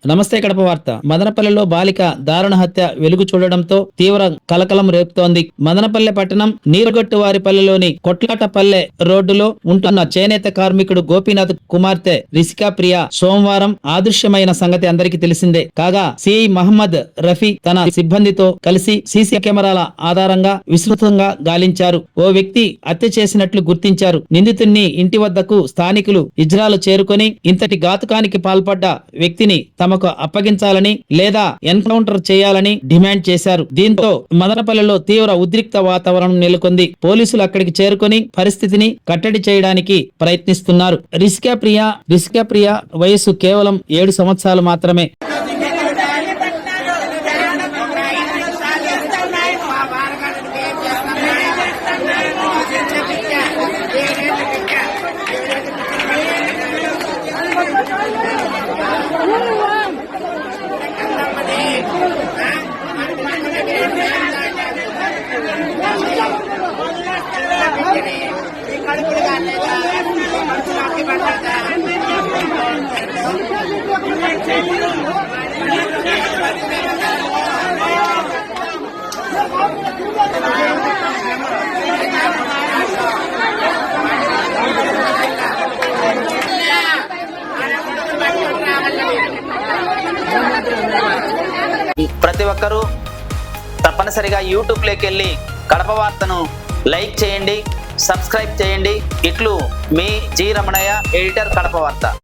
నమస్తే కడప వార్త. మదనపల్లెలో బాలిక దారుణ హత్య వెలుగు చూడడంతో తీవ్ర కలకలం రేపుతోంది. మదనపల్లె పట్టణం నీరుగట్టువారిపల్లెలోని కొట్లాటపల్లె రోడ్డులో ఉంటున్న చేనేత కార్మికుడు గోపీనాథ్ కుమార్తె రిషికా ప్రియ సోమవారం అదృశ్యమైన సంగతి అందరికీ తెలిసిందే. కాగా సిఐ మహమ్మద్ రఫీ తన సిబ్బందితో కలిసి సీసీ కెమెరాల ఆధారంగా విస్తృతంగా గాలించారు. ఓ వ్యక్తి హత్య చేసినట్లు గుర్తించారు. నిందితుడిని ఇంటి వద్దకు స్థానికులు ఇజ్రాలు చేరుకొని ఇంతటి ఘాతుకానికి పాల్పడ్డ వ్యక్తిని తమకు అప్పగించాలని లేదా ఎన్కౌంటర్ చేయాలని డిమాండ్ చేశారు. దీంతో మదనపల్లెలో తీవ్ర ఉద్రిక్త వాతావరణం నెలకొంది. పోలీసులు అక్కడికి చేరుకొని పరిస్థితిని కట్టడి చేయడానికి ప్రయత్నిస్తున్నారు. రిషికా ప్రియ వయసు కేవలం 7 సంవత్సరాలు మాత్రమే. ప్రతి ఒక్కరూ తప్పనిసరిగా యూట్యూబ్లోకి వెళ్ళి కడప వార్తను లైక్ చేయండి, సబ్స్క్రైబ్ చేయండి. ఇట్లు మీ జి రమణయ్య, ఎడిటర్, కడప వార్త.